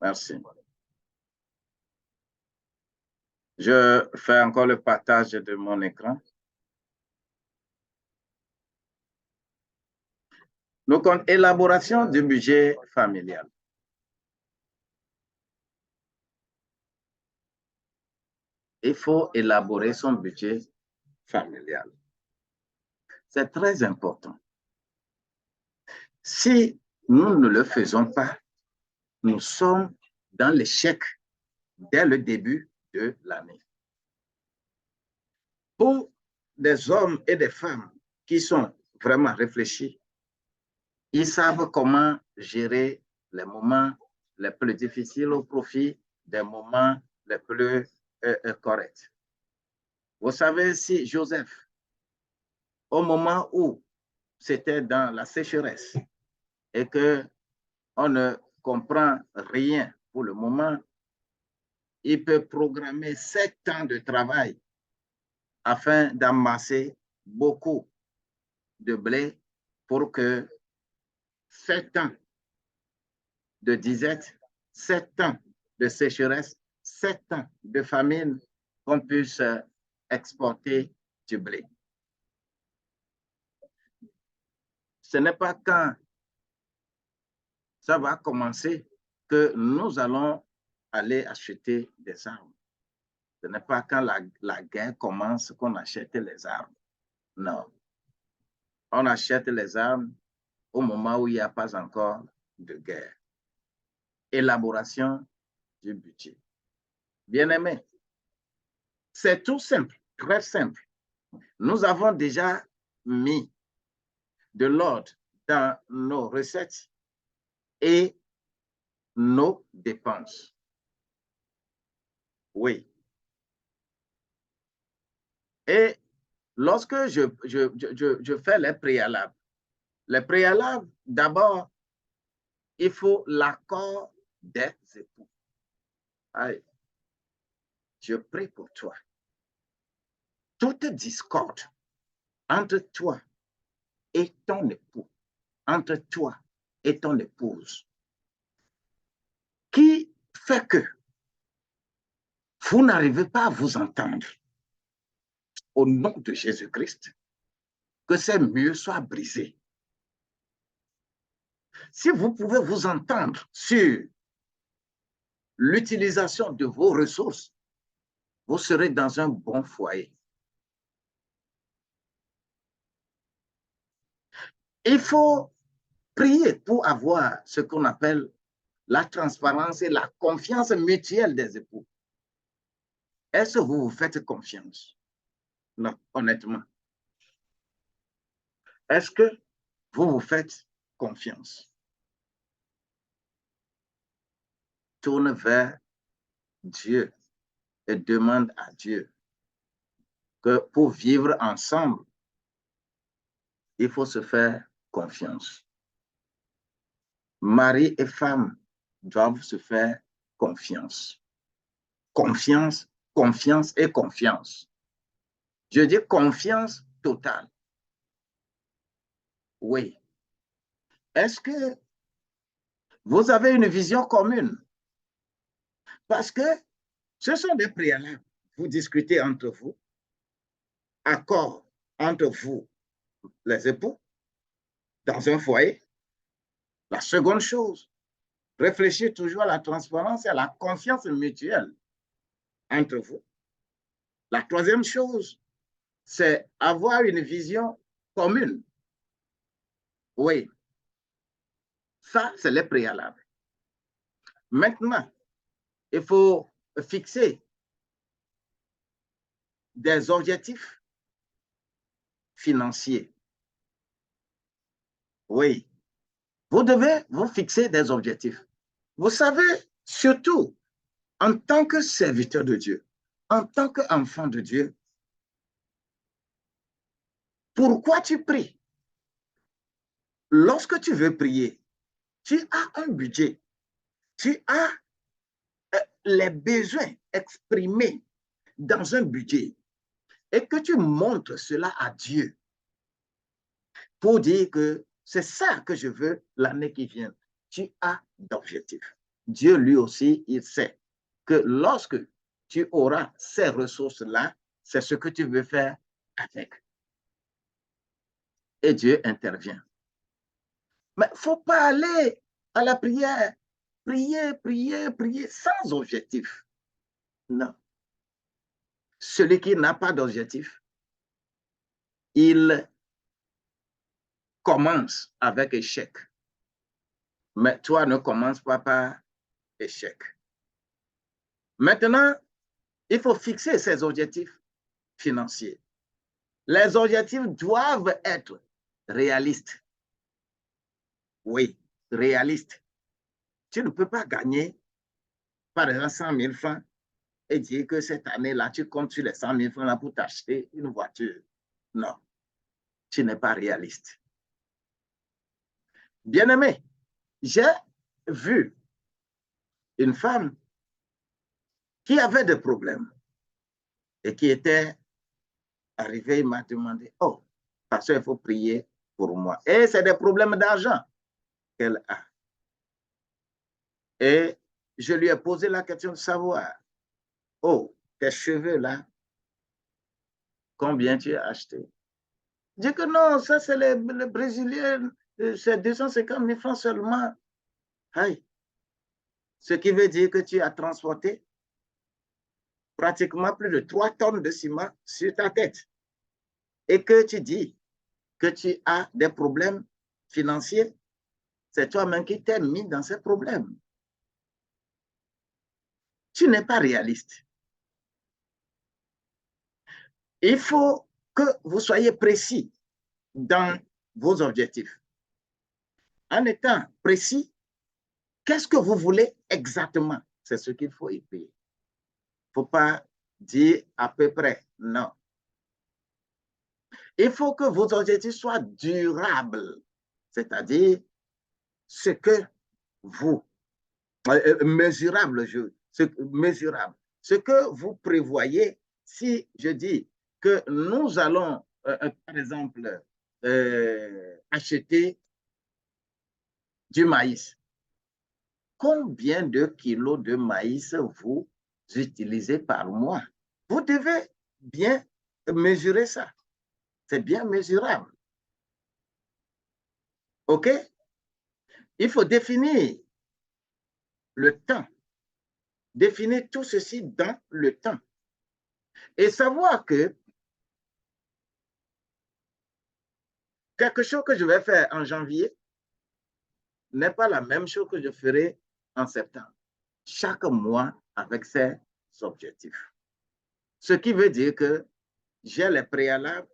Merci. Je fais encore le partage de mon écran. Donc, élaboration du budget familial. Il faut élaborer son budget familial. C'est très important. Si nous ne le faisons pas, nous sommes dans l'échec dès le début de l'année. Pour des hommes et des femmes qui sont vraiment réfléchis, ils savent comment gérer les moments les plus difficiles au profit des moments les plus corrects. Vous savez, si Joseph, au moment où c'était dans la sécheresse et qu'on ne comprend rien pour le moment, il peut programmer 7 ans de travail afin d'amasser beaucoup de blé pour que 7 ans de disette, 7 ans de sécheresse, 7 ans de famine, qu'on puisse exporter du blé. Ce n'est pas quand ça va commencer que nous allons aller acheter des armes. Ce n'est pas quand la guerre commence qu'on achète les armes. Non. On achète les armes au moment où il n'y a pas encore de guerre. Élaboration du budget. Bien-aimés, c'est tout simple, très simple. Nous avons déjà mis de l'ordre dans nos recettes et nos dépenses. Oui. Et lorsque je fais les préalables, d'abord, il faut l'accord des époux. Allez, je prie pour toi. Toute discorde entre toi et ton époux, entre toi et ton épouse, qui fait que vous n'arrivez pas à vous entendre, au nom de Jésus-Christ, que ces murs soient brisés. Si vous pouvez vous entendre sur l'utilisation de vos ressources, vous serez dans un bon foyer. Il faut prier pour avoir ce qu'on appelle la transparence et la confiance mutuelle des époux. Est-ce que vous vous faites confiance? Non, honnêtement. Est-ce que vous vous faites confiance? Tourne vers Dieu et demande à Dieu que pour vivre ensemble, il faut se faire confiance. Mari et femme doivent se faire confiance. Confiance, confiance et confiance. Je dis confiance totale. Oui. Est-ce que vous avez une vision commune? Parce que ce sont des préalables. Vous discutez entre vous, accord entre vous, les époux, dans un foyer. La seconde chose, réfléchir toujours à la transparence et à la confiance mutuelle entre vous. La troisième chose, c'est avoir une vision commune. Oui, ça, c'est les préalables. Maintenant, il faut fixer des objectifs financiers. Oui, vous devez vous fixer des objectifs. Vous savez, surtout en tant que serviteur de Dieu, en tant qu'enfant de Dieu, pourquoi tu pries? Lorsque tu veux prier, tu as un budget, tu as les besoins exprimés dans un budget et que tu montres cela à Dieu pour dire que c'est ça que je veux l'année qui vient. Tu as d'objectifs. Dieu lui aussi, il sait que lorsque tu auras ces ressources-là, c'est ce que tu veux faire avec. Et Dieu intervient. Mais il ne faut pas aller à la prière, prier, prier, prier sans objectif. Non. Celui qui n'a pas d'objectif, il commence avec échec. Mais toi, ne commence pas par échec. Maintenant, il faut fixer ses objectifs financiers. Les objectifs doivent être réalistes. Oui, réalistes. Tu ne peux pas gagner, par exemple, 100 000 francs et dire que cette année-là, tu comptes sur les 100 000 francs là pour t'acheter une voiture. Non, tu n'es pas réaliste. Bien-aimé, j'ai vu une femme qui avait des problèmes et qui était arrivée, il m'a demandé, oh, parce qu'il faut prier pour moi. Et c'est des problèmes d'argent qu'elle a. Et je lui ai posé la question de savoir, oh, tes cheveux là, combien tu as acheté? Je dis que non, ça c'est les Brésiliens, c'est 250 000 francs seulement. Aïe. Ce qui veut dire que tu as transporté pratiquement plus de 3 tonnes de ciment sur ta tête. Et que tu dis que tu as des problèmes financiers, c'est toi-même qui t'es mis dans ces problèmes. Tu n'es pas réaliste. Il faut que vous soyez précis dans vos objectifs. En étant précis, qu'est-ce que vous voulez exactement? C'est ce qu'il faut y payer. Il ne faut pas dire à peu près, non. Il faut que vos objectifs soient durables, c'est-à-dire ce que vous, mesurable, mesurable, ce que vous prévoyez. Si je dis que nous allons, par exemple, acheter du maïs, combien de kilos de maïs vous utilisez par mois? Vous devez bien mesurer ça. C'est bien mesurable. OK? Il faut définir le temps. Définir tout ceci dans le temps. Et savoir que quelque chose que je vais faire en janvier n'est pas la même chose que je ferai en septembre. Chaque mois avec ses objectifs. Ce qui veut dire que j'ai les préalables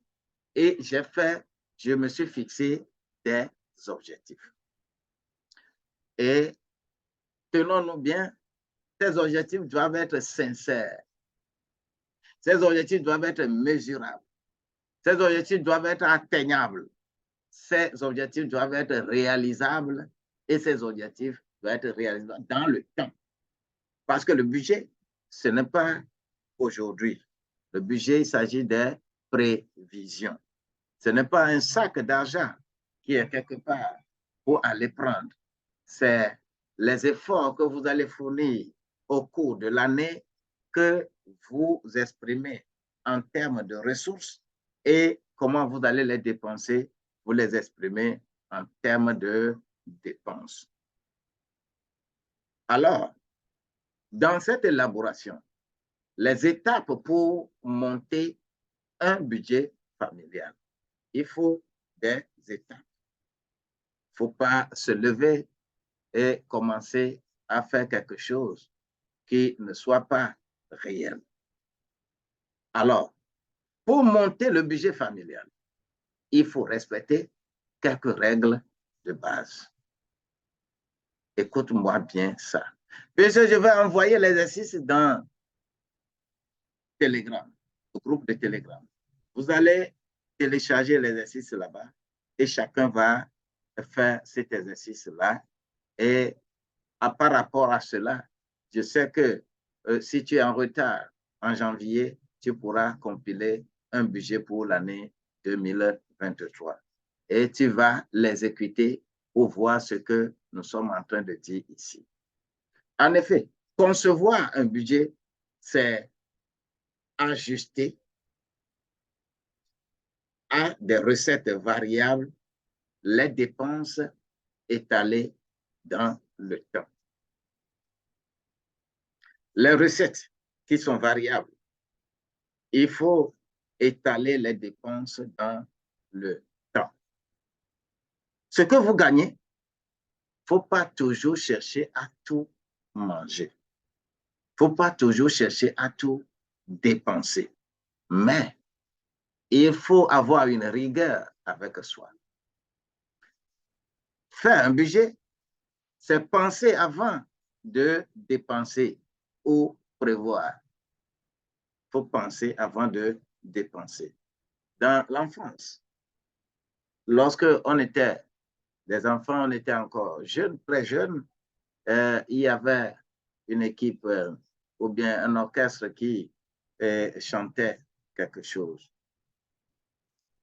et je me suis fixé des objectifs. Et tenons-nous bien, ces objectifs doivent être sincères. Ces objectifs doivent être mesurables. Ces objectifs doivent être atteignables. Ces objectifs doivent être réalisables et ces objectifs doivent être réalisables dans le temps. Parce que le budget, ce n'est pas aujourd'hui. Le budget, il s'agit des prévisions. Ce n'est pas un sac d'argent qui est quelque part pour aller prendre. C'est les efforts que vous allez fournir au cours de l'année que vous exprimez en termes de ressources et comment vous allez les dépenser, vous les exprimez en termes de dépenses. Alors, dans cette élaboration, les étapes pour monter un budget familial, il faut des étapes. Il ne faut pas se lever et commencer à faire quelque chose qui ne soit pas réel. Alors, pour monter le budget familial, il faut respecter quelques règles de base. Écoute-moi bien ça. Puisque je vais envoyer l'exercice dans Telegram, au groupe de Telegram. Vous allez télécharger l'exercice là-bas et chacun va faire cet exercice-là. Et par rapport à cela, je sais que si tu es en retard en janvier, tu pourras compiler un budget pour l'année 2023. Et tu vas l'exécuter pour voir ce que nous sommes en train de dire ici. En effet, concevoir un budget, c'est ajuster à des recettes variables les dépenses étalées dans le temps. Les recettes qui sont variables, il faut étaler les dépenses dans le temps. Ce que vous gagnez, il ne faut pas toujours chercher à tout manger. Il ne faut pas toujours chercher à tout dépenser. Mais il faut avoir une rigueur avec soi. Faire un budget, c'est penser avant de dépenser ou prévoir. Il faut penser avant de dépenser. Dans l'enfance, lorsque on était des enfants, on était encore jeunes, très jeunes, il y avait une équipe ou bien un orchestre qui chantait quelque chose.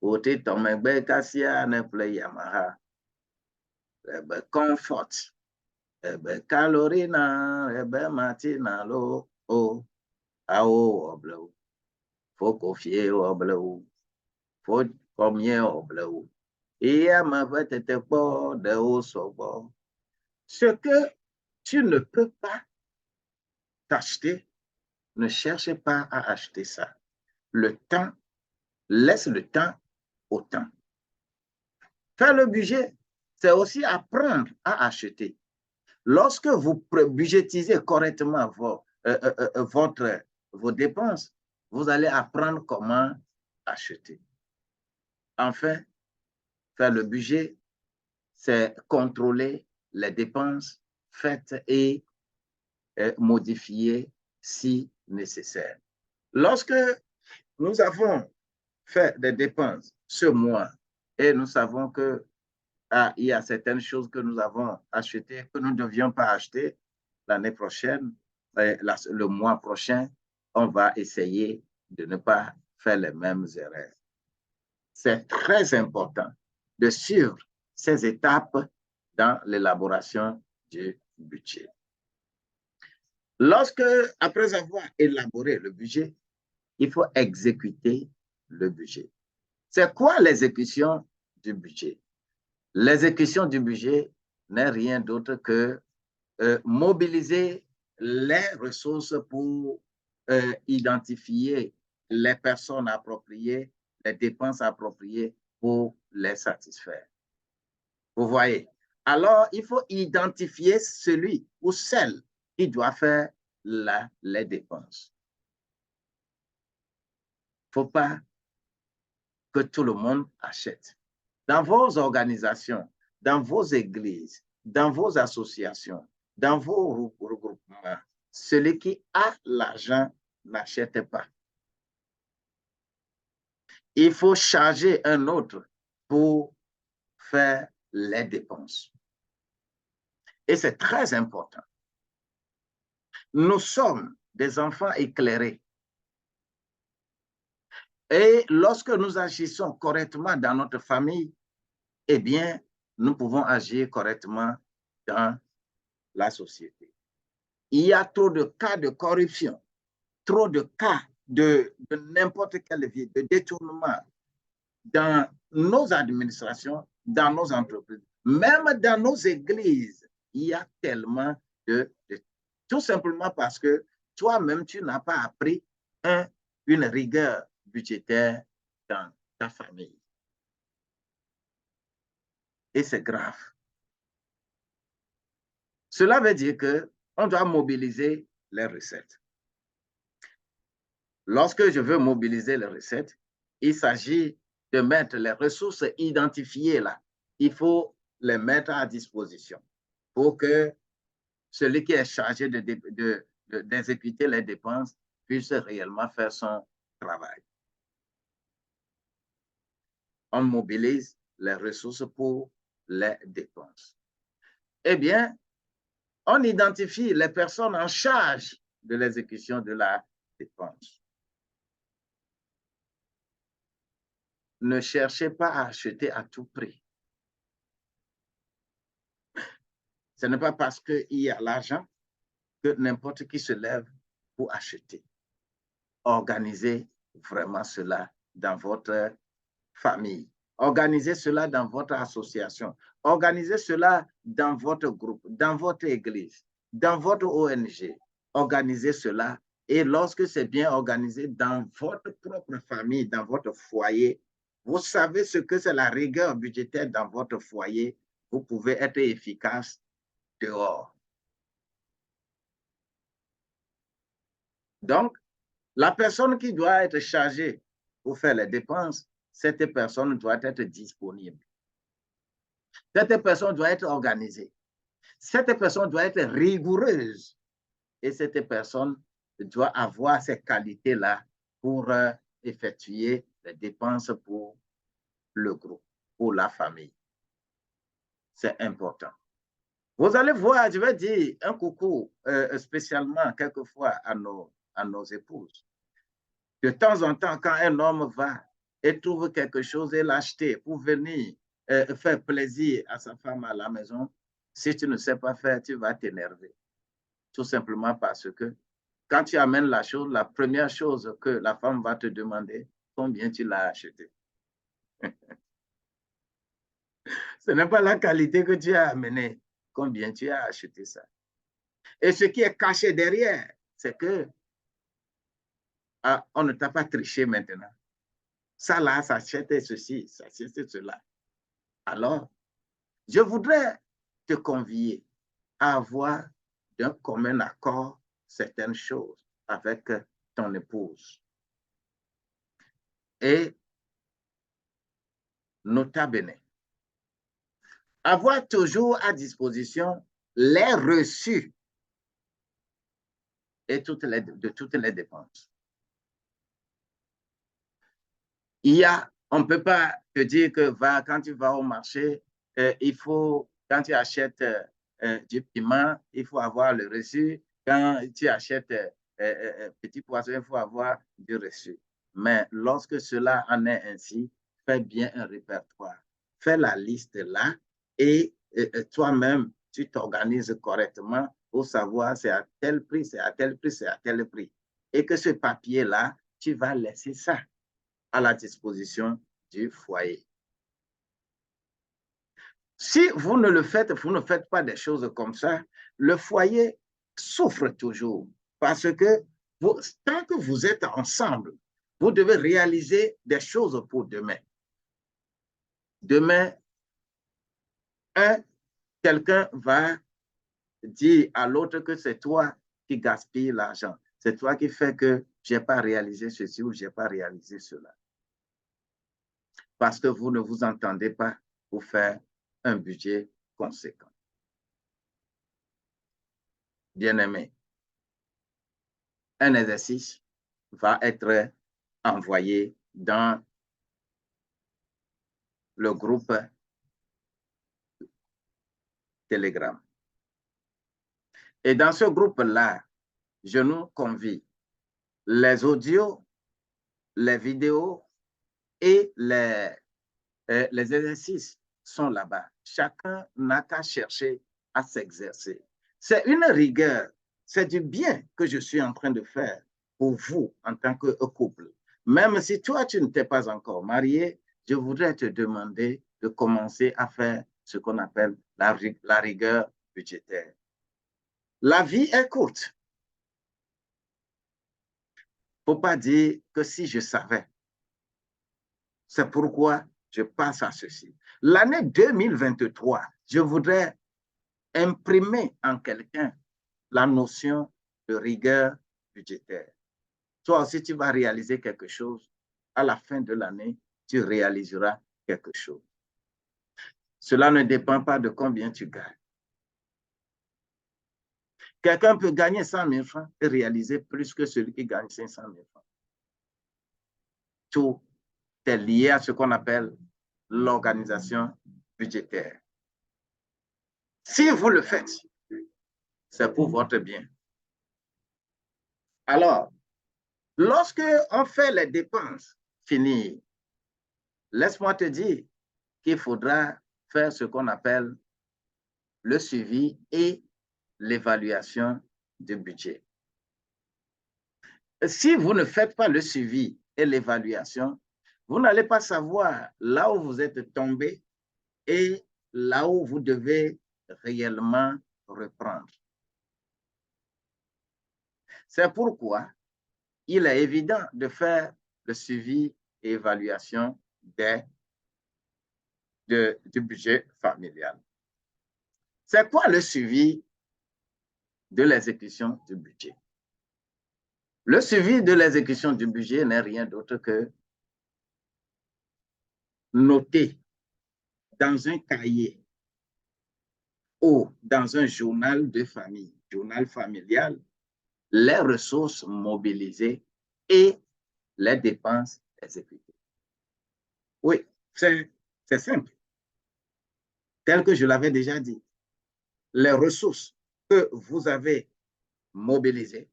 Oti tomegbe kasia ne ple Yamaha, ebe comfort, ebe calorina, ebe matina lo o awo oblew, fo kofie oblew, fo komie oblew. Iya ma vetete po de o sobo. Ce que tu ne peux pas t'acheter, ne cherche pas à acheter ça. Le temps, laisse le temps au temps. Faire le budget, c'est aussi apprendre à acheter. Lorsque vous budgétisez correctement vos dépenses, vous allez apprendre comment acheter. Enfin, faire le budget, c'est contrôler les dépenses faites et modifiées si nécessaire. Lorsque nous avons fait des dépenses ce mois et nous savons que il y a certaines choses que nous avons achetées que nous ne devions pas acheter l'année prochaine, le mois prochain, on va essayer de ne pas faire les mêmes erreurs. C'est très important de suivre ces étapes dans l'élaboration du budget. Lorsque, après avoir élaboré le budget, il faut exécuter le budget. C'est quoi l'exécution du budget? L'exécution du budget n'est rien d'autre que mobiliser les ressources pour identifier les personnes appropriées, les dépenses appropriées pour les satisfaire. Vous voyez? Alors, il faut identifier celui ou celle qui doit faire les dépenses. Il ne faut pas que tout le monde achète. Dans vos organisations, dans vos églises, dans vos associations, dans vos regroupements, celui qui a l'argent n'achète pas. Il faut charger un autre pour faire les dépenses. Et c'est très important. Nous sommes des enfants éclairés. Et lorsque nous agissons correctement dans notre famille, eh bien, nous pouvons agir correctement dans la société. Il y a trop de cas de corruption, trop de cas de n'importe quel vie, de détournement dans nos administrations, dans nos entreprises, même dans nos églises. Il y a tellement tout simplement parce que toi-même, tu n'as pas appris une rigueur budgétaire dans ta famille. Et c'est grave. Cela veut dire qu'on doit mobiliser les recettes. Lorsque je veux mobiliser les recettes, il s'agit de mettre les ressources identifiées là. Il faut les mettre à disposition pour que celui qui est chargé d'exécuter les dépenses puisse réellement faire son travail. On mobilise les ressources pour les dépenses. Eh bien, on identifie les personnes en charge de l'exécution de la dépense. Ne cherchez pas à acheter à tout prix. Ce n'est pas parce qu'il y a l'argent que n'importe qui se lève pour acheter. Organisez vraiment cela dans votre famille. Organisez cela dans votre association. Organisez cela dans votre groupe, dans votre église, dans votre ONG. Organisez cela. Et lorsque c'est bien organisé dans votre propre famille, dans votre foyer, vous savez ce que c'est la rigueur budgétaire dans votre foyer. Vous pouvez être efficace dehors. Donc, la personne qui doit être chargée pour faire les dépenses, cette personne doit être disponible. Cette personne doit être organisée. Cette personne doit être rigoureuse. Et cette personne doit avoir ces qualités-là pour effectuer les dépenses pour le groupe, pour la famille. C'est important. Vous allez voir, je vais dire un coucou spécialement quelquefois à nos épouses. De temps en temps, quand un homme va et trouve quelque chose et l'acheter pour venir faire plaisir à sa femme à la maison, si tu ne sais pas faire, tu vas t'énerver. Tout simplement parce que quand tu amènes la chose, la première chose que la femme va te demander, combien tu l'as acheté. Ce n'est pas la qualité que tu as amenée, combien tu as acheté ça. Et ce qui est caché derrière, c'est que on ne t'a pas triché maintenant. Ça là, ça achète ceci, ça achète cela. Alors, je voudrais te convier à avoir d'un commun accord certaines choses avec ton épouse. Et nota bene, avoir toujours à disposition les reçus et de toutes les dépenses. On ne peut pas te dire que quand tu vas au marché, il faut, quand tu achètes du piment, il faut avoir le reçu. Quand tu achètes petit poisson, il faut avoir du reçu. Mais lorsque cela en est ainsi, fais bien un répertoire. Fais la liste là et toi-même, tu t'organises correctement pour savoir c'est à tel prix, c'est à tel prix, c'est à tel prix. Et que ce papier-là, tu vas laisser ça à la disposition du foyer. Si vous ne le faites, vous ne faites pas des choses comme ça, le foyer souffre toujours parce que tant que vous êtes ensemble, vous devez réaliser des choses pour demain. Demain, quelqu'un va dire à l'autre que c'est toi qui gaspille l'argent. C'est toi qui fais que je n'ai pas réalisé ceci ou je n'ai pas réalisé cela. Parce que vous ne vous entendez pas pour faire un budget conséquent. Bien-aimé, un exercice va être envoyé dans le groupe Telegram. Et dans ce groupe-là, je nous convie les audios, les vidéos et les exercices sont là-bas. Chacun n'a qu'à chercher à s'exercer. C'est une rigueur, c'est du bien que je suis en train de faire pour vous en tant que couple. Même si toi, tu ne t'es pas encore marié, je voudrais te demander de commencer à faire ce qu'on appelle la rigueur budgétaire. La vie est courte. Il ne faut pas dire que si je savais. C'est pourquoi je passe à ceci. L'année 2023, je voudrais imprimer en quelqu'un la notion de rigueur budgétaire. Toi aussi, tu vas réaliser quelque chose. À la fin de l'année, tu réaliseras quelque chose. Cela ne dépend pas de combien tu gagnes. Quelqu'un peut gagner 100 000 francs et réaliser plus que celui qui gagne 500 000 francs. Tout est lié à ce qu'on appelle l'organisation budgétaire. Si vous le faites, c'est pour votre bien. Alors, lorsque on fait les dépenses finies, laisse-moi te dire qu'il faudra faire ce qu'on appelle le suivi et l'évaluation du budget. Si vous ne faites pas le suivi et l'évaluation, vous n'allez pas savoir là où vous êtes tombé et là où vous devez réellement reprendre. C'est pourquoi il est évident de faire le suivi et évaluation du budget familial. C'est quoi le suivi de l'exécution du budget? Le suivi de l'exécution du budget n'est rien d'autre que noter dans un cahier ou dans un journal de famille, journal familial, les ressources mobilisées et les dépenses exécutées. Oui, c'est simple. Tel que je l'avais déjà dit, les ressources que vous avez mobilisées,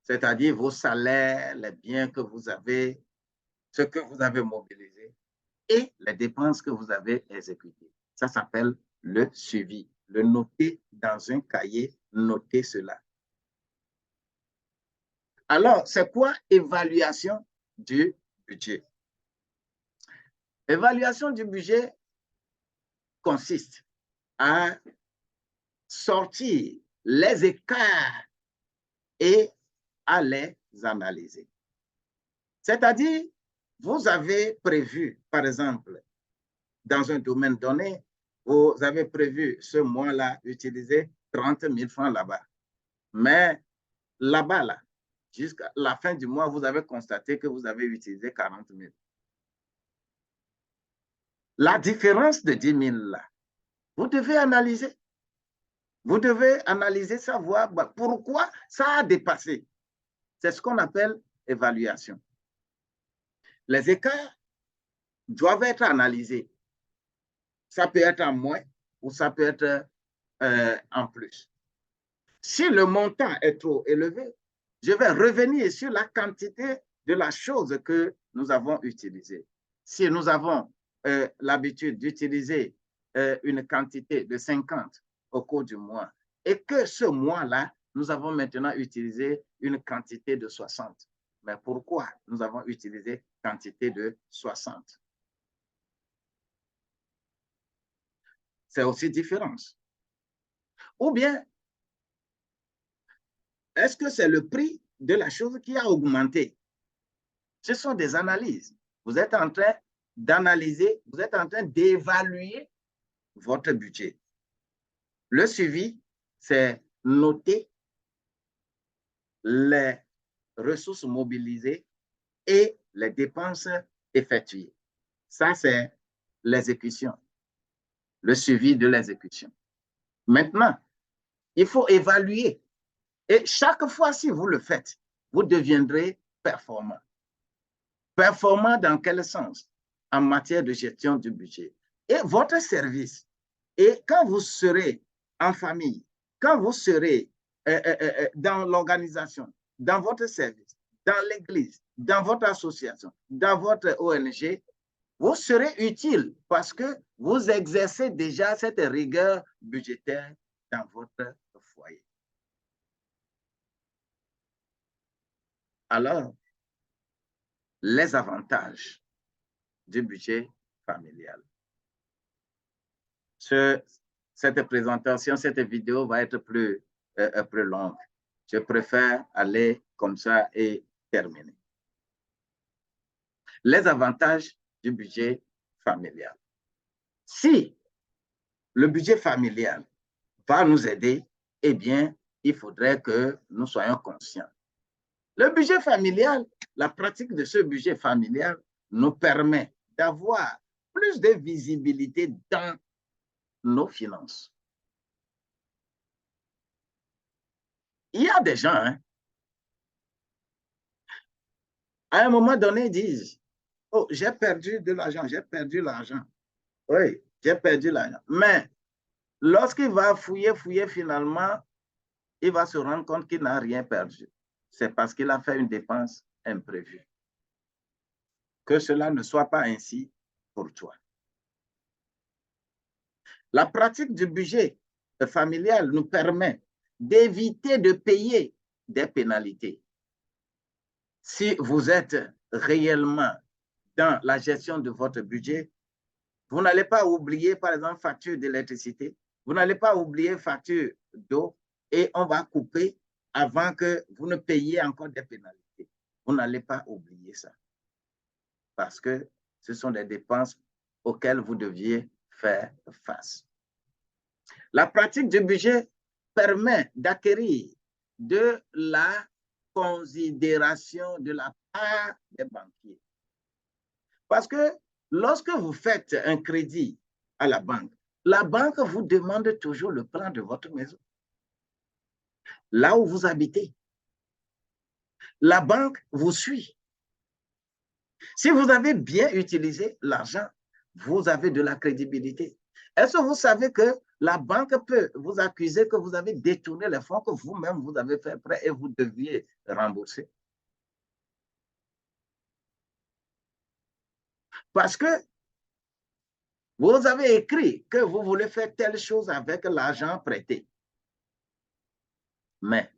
c'est-à-dire vos salaires, les biens que vous avez, ce que vous avez mobilisé et les dépenses que vous avez exécutées. Ça s'appelle le suivi. Le noter dans un cahier, noter cela. Alors, c'est quoi évaluation du budget? Évaluation du budget consiste à sortir les écarts et à les analyser. C'est-à-dire, vous avez prévu, par exemple, dans un domaine donné, vous avez prévu ce mois-là utiliser 30 000 francs là-bas. Mais là-bas, là, jusqu'à la fin du mois, vous avez constaté que vous avez utilisé 40 000. La différence de 10 000 là, vous devez analyser. Vous devez analyser, savoir pourquoi ça a dépassé. C'est ce qu'on appelle évaluation. Les écarts doivent être analysés. Ça peut être en moins ou ça peut être en plus. Si le montant est trop élevé, je vais revenir sur la quantité de la chose que nous avons utilisée. Si nous avons l'habitude d'utiliser une quantité de 50 au cours du mois et que ce mois-là, nous avons maintenant utilisé une quantité de 60. Mais pourquoi nous avons utilisé quantité de 60? C'est aussi différence. Ou bien, est-ce que c'est le prix de la chose qui a augmenté? Ce sont des analyses. Vous êtes en train d'analyser, vous êtes en train d'évaluer votre budget. Le suivi, c'est noter les ressources mobilisées et les dépenses effectuées. Ça, c'est l'exécution, le suivi de l'exécution. Maintenant, il faut évaluer. Et chaque fois, si vous le faites, vous deviendrez performant. Performant dans quel sens? En matière de gestion du budget. Et votre service, et quand vous serez en famille, quand vous serez dans l'organisation, dans votre service, dans l'église, dans votre association, dans votre ONG, vous serez utile parce que vous exercez déjà cette rigueur budgétaire dans votre foyer. Alors, les avantages du budget familial. Cette présentation, cette vidéo va être plus longue. Je préfère aller comme ça et terminer. Les avantages du budget familial. Si le budget familial va nous aider, eh bien, il faudrait que nous soyons conscients. Le budget familial, la pratique de ce budget familial nous permet d'avoir plus de visibilité dans nos finances. Il y a des gens, hein, à un moment donné, ils disent, oh, j'ai perdu de l'argent, j'ai perdu l'argent. Oui, j'ai perdu l'argent. Mais lorsqu'il va fouiller, finalement, il va se rendre compte qu'il n'a rien perdu. C'est parce qu'il a fait une dépense imprévue. Que cela ne soit pas ainsi pour toi. La pratique du budget familial nous permet d'éviter de payer des pénalités. Si vous êtes réellement dans la gestion de votre budget, vous n'allez pas oublier, par exemple, facture d'électricité, vous n'allez pas oublier facture d'eau et on va couper avant que vous ne payiez encore des pénalités. Vous n'allez pas oublier ça parce que ce sont des dépenses auxquelles vous deviez faire face. La pratique du budget permet d'acquérir de la considération de la part des banquiers. Parce que lorsque vous faites un crédit à la banque vous demande toujours le plan de votre maison, là où vous habitez. La banque vous suit. Si vous avez bien utilisé l'argent, vous avez de la crédibilité. Est-ce que vous savez que la banque peut vous accuser que vous avez détourné les fonds que vous-même vous avez fait prêt et vous deviez rembourser? Parce que vous avez écrit que vous voulez faire telle chose avec l'argent prêté. Mais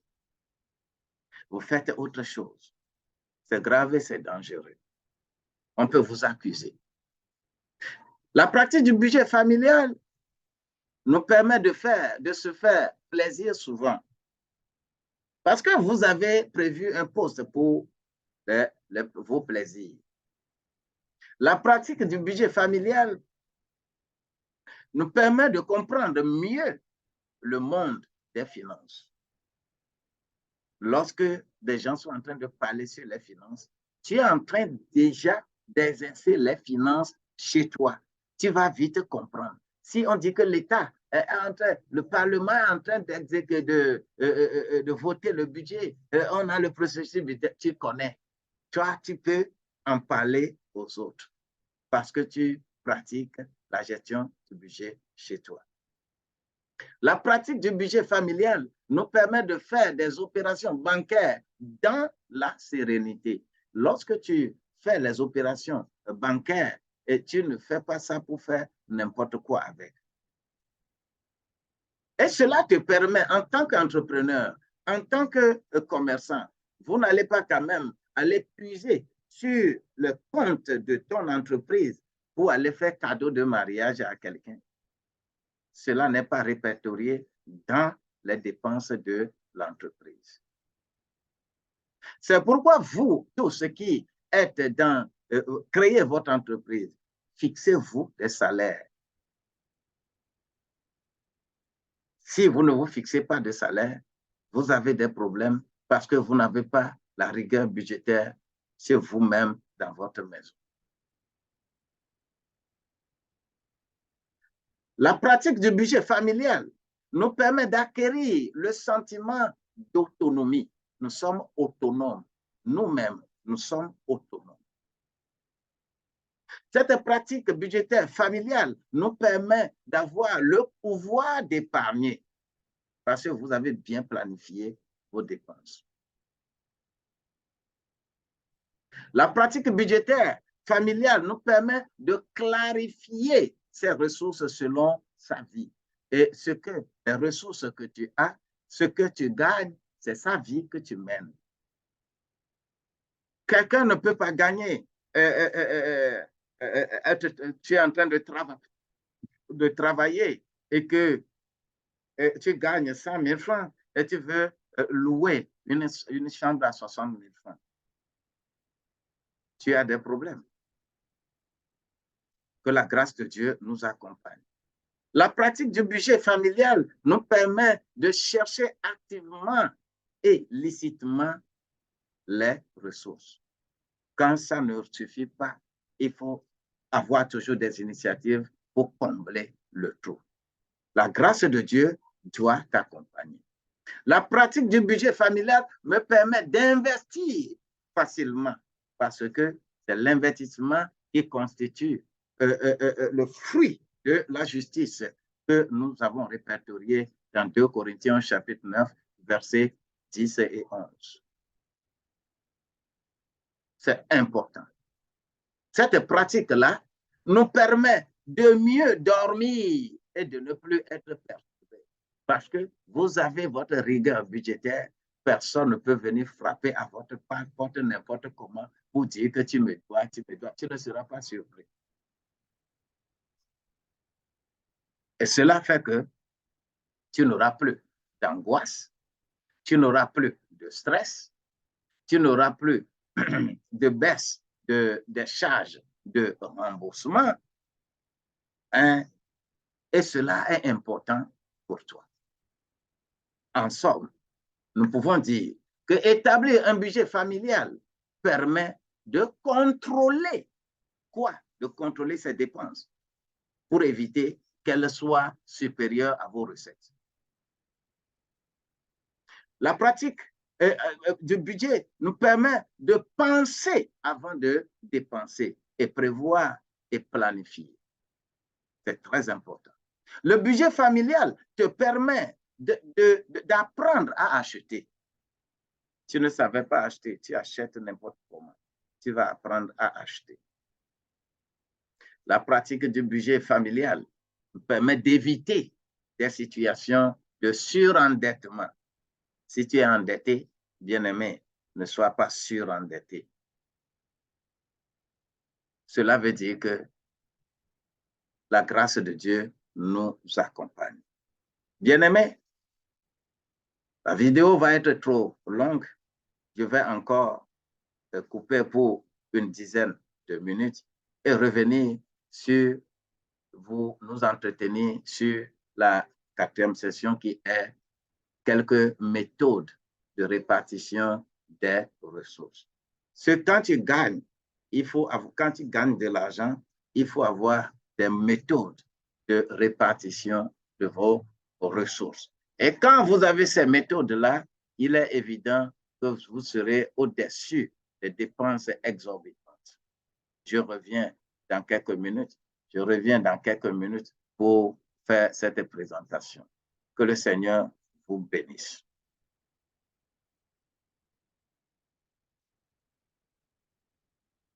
vous faites autre chose. C'est grave et c'est dangereux. On peut vous accuser. La pratique du budget familial nous permet de se faire plaisir souvent. Parce que vous avez prévu un poste pour vos plaisirs. La pratique du budget familial nous permet de comprendre mieux le monde des finances. Lorsque des gens sont en train de parler sur les finances, tu es en train déjà d'exercer les finances chez toi. Tu vas vite comprendre. Si on dit que l'État est en train, le Parlement est en train de voter le budget, on a le processus, tu connais. Toi, tu peux en parler aux autres parce que tu pratiques la gestion du budget chez toi. La pratique du budget familial nous permet de faire des opérations bancaires dans la sérénité. Lorsque tu fais les opérations bancaires, et tu ne fais pas ça pour faire n'importe quoi avec. Et cela te permet, en tant qu'entrepreneur, en tant que commerçant, vous n'allez pas quand même aller puiser sur le compte de ton entreprise pour aller faire cadeau de mariage à quelqu'un. Cela n'est pas répertorié dans les dépenses de l'entreprise. C'est pourquoi vous, tous ceux qui êtes dans, créez votre entreprise, fixez-vous des salaires. Si vous ne vous fixez pas de salaire, vous avez des problèmes parce que vous n'avez pas la rigueur budgétaire sur vous-même dans votre maison. La pratique du budget familial nous permet d'acquérir le sentiment d'autonomie. Nous sommes autonomes. Nous-mêmes, nous sommes autonomes. Cette pratique budgétaire familiale nous permet d'avoir le pouvoir d'épargner parce que vous avez bien planifié vos dépenses. La pratique budgétaire familiale nous permet de clarifier ses ressources selon sa vie. Et les ressources que tu as, ce que tu gagnes, c'est sa vie que tu mènes. Quelqu'un ne peut pas gagner. Tu es en train de travailler et que tu gagnes 100 000 francs et tu veux louer une chambre à 60 000 francs. Tu as des problèmes. Que la grâce de Dieu nous accompagne. La pratique du budget familial nous permet de chercher activement et licitement les ressources. Quand ça ne suffit pas, il faut avoir toujours des initiatives pour combler le trou. La grâce de Dieu doit t'accompagner. La pratique du budget familial me permet d'investir facilement parce que c'est l'investissement qui constitue le fruit de la justice que nous avons répertorié dans 2 Corinthiens chapitre 9, versets 10 et 11. C'est important. Cette pratique-là nous permet de mieux dormir et de ne plus être perturbés. parce que vous avez votre rigueur budgétaire. Personne ne peut venir frapper à votre porte n'importe comment pour dire que tu me dois, tu ne seras pas surpris. Et cela fait que tu n'auras plus d'angoisse, tu n'auras plus de stress, tu n'auras plus de baisse des charges de remboursement. Hein? Et cela est important pour toi. En somme, nous pouvons dire que établir un budget familial permet de contrôler quoi? De contrôler ses dépenses pour éviter qu'elles soient supérieures à vos recettes. La pratique du budget nous permet de penser avant de dépenser et prévoir et planifier. C'est très important. Le budget familial te permet d'apprendre à acheter. Tu ne savais pas acheter, tu achètes n'importe comment. Tu vas apprendre à acheter. La pratique du budget familial permet d'éviter des situations de surendettement. Si tu es endetté, bien-aimé, ne sois pas surendetté. Cela veut dire que la grâce de Dieu nous accompagne. Bien-aimé, la vidéo va être trop longue. Je vais encore couper pour une dizaine de minutes et revenir sur nous entretenir sur la 4e session qui est quelques méthodes de répartition des ressources. Quand tu gagnes, quand tu gagnes de l'argent, il faut avoir des méthodes de répartition de vos ressources. Et quand vous avez ces méthodes-là, il est évident que vous serez au-dessus des dépenses exorbitantes. Je reviens dans quelques minutes. Je reviens dans quelques minutes pour faire cette présentation. Que le Seigneur vous bénisse.